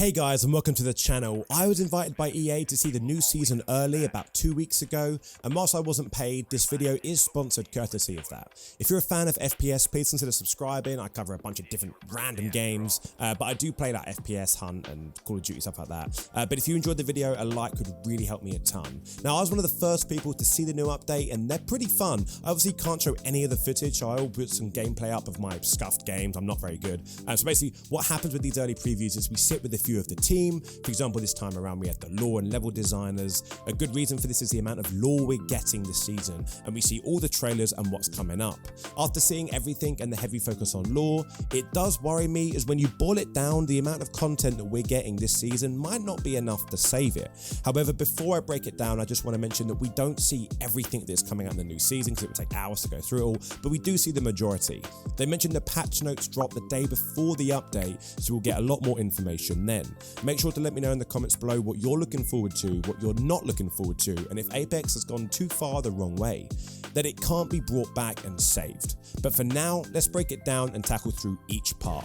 Hey guys, and welcome to the channel. I was invited by EA to see the new season early about 2 weeks ago, and whilst I wasn't paid, this video is sponsored courtesy of that. If you're a fan of FPS, please consider subscribing. I cover a bunch of different random games, but I do play like FPS, Hunt, and Call of Duty, stuff like that. But if you enjoyed the video, a like could really help me a ton. Now, I was one of the first people to see the new update, and they're pretty fun. I obviously can't show any of the footage, so I will put some gameplay up of my scuffed games. I'm not very good. So basically, what happens with these early previews is we sit with a few of the team. For example, this time around we had the lore and level designers. A good reason for this is the amount of lore we're getting this season, and we see all the trailers and what's coming up. After seeing everything and the heavy focus on lore, it does worry me is when you boil it down, the amount of content that we're getting this season might not be enough to save it. However, before I break it down, I just want to mention that we don't see everything that's coming out in the new season because it would take hours to go through it all, but we do see the majority. They mentioned the patch notes drop the day before the update, so we'll get a lot more information then. Make sure to let me know in the comments below what you're looking forward to, what you're not looking forward to, and if Apex has gone too far the wrong way, that it can't be brought back and saved. But for now, let's break it down and tackle through each part.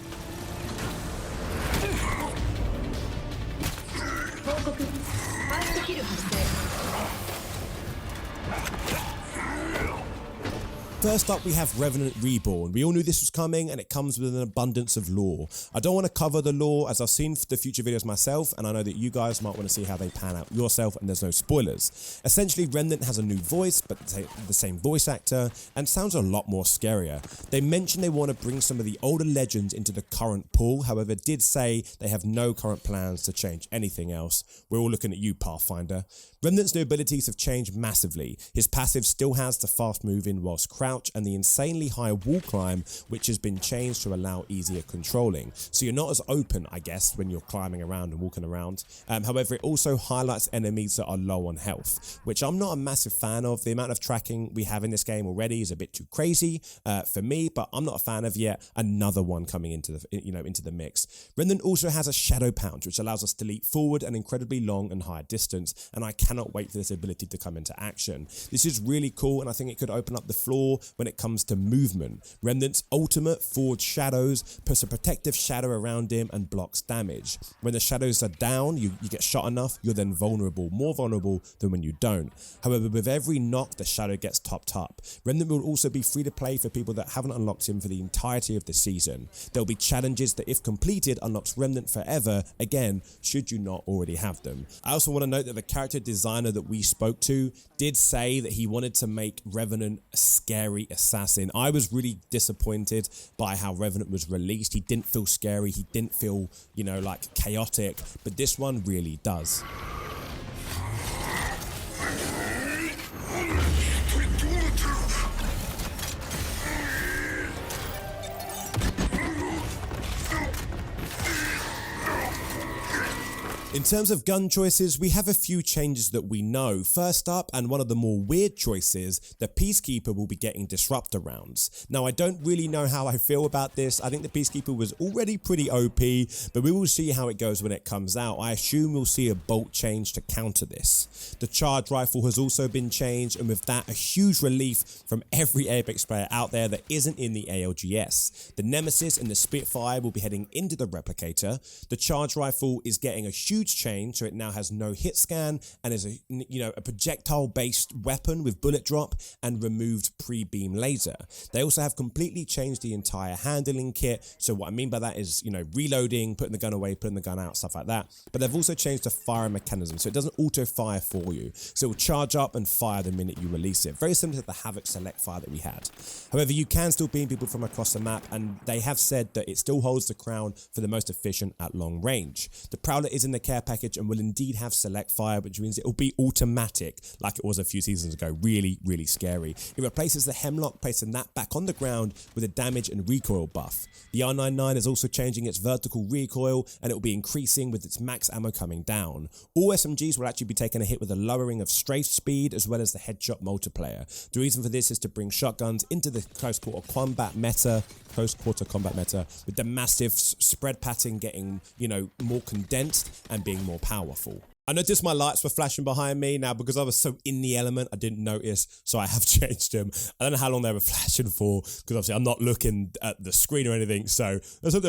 First up, we have Revenant Reborn. We all knew this was coming, and it comes with an abundance of lore. I don't want to cover the lore as I've seen the future videos myself, and I know that you guys might want to see how they pan out yourself, and there's no spoilers. Essentially, Remnant has a new voice, but the same voice actor, and sounds a lot more scarier. They mentioned they want to bring some of the older legends into the current pool, however, did say they have no current plans to change anything else. We're all looking at you, Pathfinder. Remnant's new abilities have changed massively. His passive still has the fast moving whilst crouch and the insanely high wall climb, which has been changed to allow easier controlling. So you're not as open, I guess, when you're climbing around and walking around. However, it also highlights enemies that are low on health, which I'm not a massive fan of. The amount of tracking we have in this game already is a bit too crazy for me, but I'm not a fan of yet another one coming into the mix. Remnant also has a shadow pounce, which allows us to leap forward an incredibly long and high distance, and I cannot wait for this ability to come into action. This is really cool, and I think it could open up the floor when it comes to movement. Remnant's ultimate Forged Shadows puts a protective shadow around him and blocks damage. When the shadows are down, you get shot enough, you're then vulnerable, more vulnerable than when you don't. However, with every knock, the shadow gets topped up. Remnant will also be free to play for people that haven't unlocked him for the entirety of the season. There'll be challenges that, if completed, unlocks Remnant forever, again, should you not already have them. I also want to note that the character designer that we spoke to did say that he wanted to make Revenant a scary assassin. I was really disappointed by how Revenant was released. He didn't feel scary, he didn't feel, like chaotic, but this one really does. In terms of gun choices, we have a few changes that we know. First up, and one of the more weird choices, the Peacekeeper will be getting disruptor rounds. Now, I don't really know how I feel about this. I think the Peacekeeper was already pretty OP, but we will see how it goes when it comes out. I assume we'll see a bolt change to counter this. The charge rifle has also been changed, and with that, a huge relief from every Apex player out there that isn't in the ALGS. The Nemesis and the Spitfire will be heading into the Replicator. The charge rifle is getting a huge change, so it now has no hit scan and is a projectile based weapon with bullet drop and removed pre-beam laser. They also have completely changed the entire handling kit, so what I mean by that is reloading, putting the gun away, putting the gun out, stuff like that. But they've also changed the firing mechanism, so it doesn't auto fire for you, so it will charge up and fire the minute you release it, very similar to the Havoc select fire that we had. However, you can still beam people from across the map, and they have said that it still holds the crown for the most efficient at long range. The Prowler is in the care package and will indeed have select fire, which means it will be automatic like it was a few seasons ago. Really, really scary. It replaces the Hemlock, placing that back on the ground with a damage and recoil buff. The R99 is also changing its vertical recoil, and it will be increasing with its max ammo coming down. All SMGs will actually be taking a hit with a lowering of strafe speed as well as the headshot multiplayer. The reason for this is to bring shotguns into the close quarter combat meta, with the massive spread pattern getting, more condensed and being more powerful. I noticed my lights were flashing behind me. Now, because I was so in the element, I didn't notice, so I have changed them. I don't know how long they were flashing for, because obviously I'm not looking at the screen or anything, so let's hope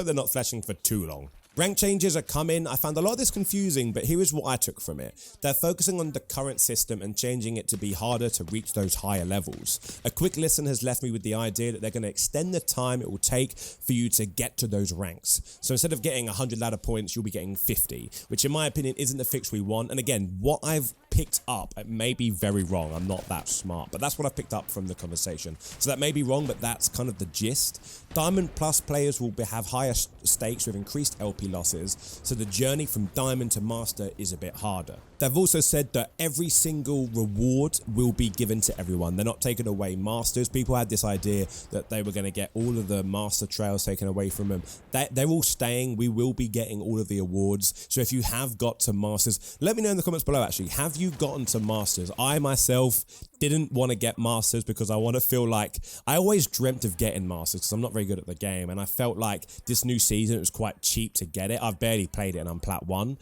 they're not flashing for too long. Rank changes are coming. I found a lot of this confusing, but here is what I took from it. They're focusing on the current system and changing it to be harder to reach those higher levels. A quick listen has left me with the idea that they're going to extend the time it will take for you to get to those ranks. So instead of getting 100 ladder points, you'll be getting 50, which in my opinion isn't the fix we want. And again, what I've picked up, it may be very wrong. I'm not that smart, but that's what I've picked up from the conversation. So that may be wrong, but that's kind of the gist. Diamond Plus players will have higher stakes with increased LP losses, so the journey from Diamond to Master is a bit harder. They've also said that every single reward will be given to everyone. They're not taking away Masters. People had this idea that they were going to get all of the Master trails taken away from them. They're all staying. We will be getting all of the awards. So if you have got to Masters, let me know in the comments below actually, have you gotten to Masters? I myself didn't want to get Masters because I want to feel like, I always dreamt of getting Masters because I'm not very good at the game, and I felt like this new season it was quite cheap to get it. I've barely played it and I'm plat 1.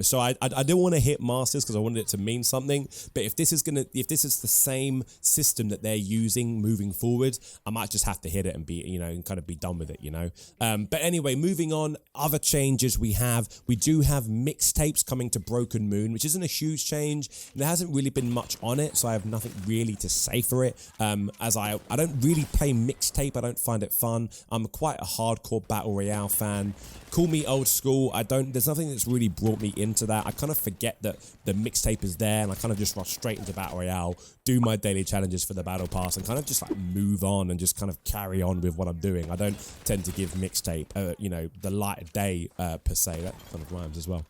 So I didn't want to hit Masters because I wanted it to mean something. But if this is the same system that they're using moving forward, I might just have to hit it and be, and kind of be done with it, But anyway, moving on, other changes we do have mixtapes coming to Broken Moon, which isn't a huge change. There hasn't really been much on it, so I have nothing really to say for it. As I don't really play mixtape, I don't find it fun. I'm quite a hardcore battle royale fan. Call me old school. There's nothing that's really brought me into that. I kind of forget that the mixtape is there, and I kind of just rush straight into battle royale, do my daily challenges for the battle pass, and kind of just like move on and just kind of carry on with what I'm doing. I don't tend to give mixtape, the light of day per se. That kind of rhymes as well.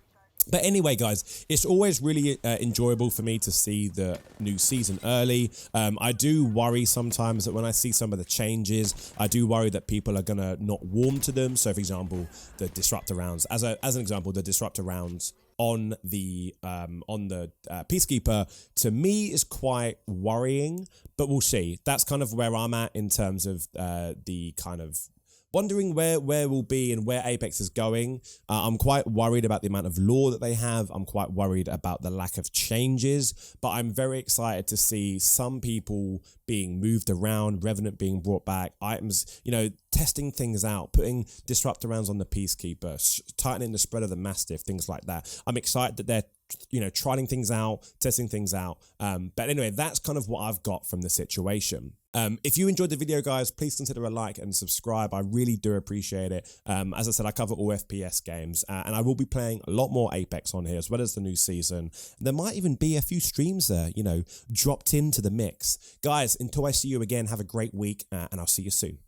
But anyway, guys, it's always really enjoyable for me to see the new season early. I do worry sometimes that when I see some of the changes, I do worry that people are going to not warm to them. So, for example, the disruptor rounds. As an example, the disruptor rounds on the Peacekeeper, to me, is quite worrying. But we'll see. That's kind of where I'm at in terms of the kind of wondering where we'll be and where Apex is going. I'm quite worried about the amount of lore that they have. I'm quite worried about the lack of changes, but I'm very excited to see some people being moved around, Revenant being brought back, items, testing things out, putting disruptor rounds on the Peacekeeper, tightening the spread of the Mastiff, things like that. I'm excited that they're trying things out, testing things out. But anyway, that's kind of what I've got from the situation. If you enjoyed the video, guys, please consider a like and subscribe. I really do appreciate it. As I said, I cover all FPS games, and I will be playing a lot more Apex on here, as well as the new season. There might even be a few streams there, dropped into the mix. Guys, until I see you again, have a great week, and I'll see you soon.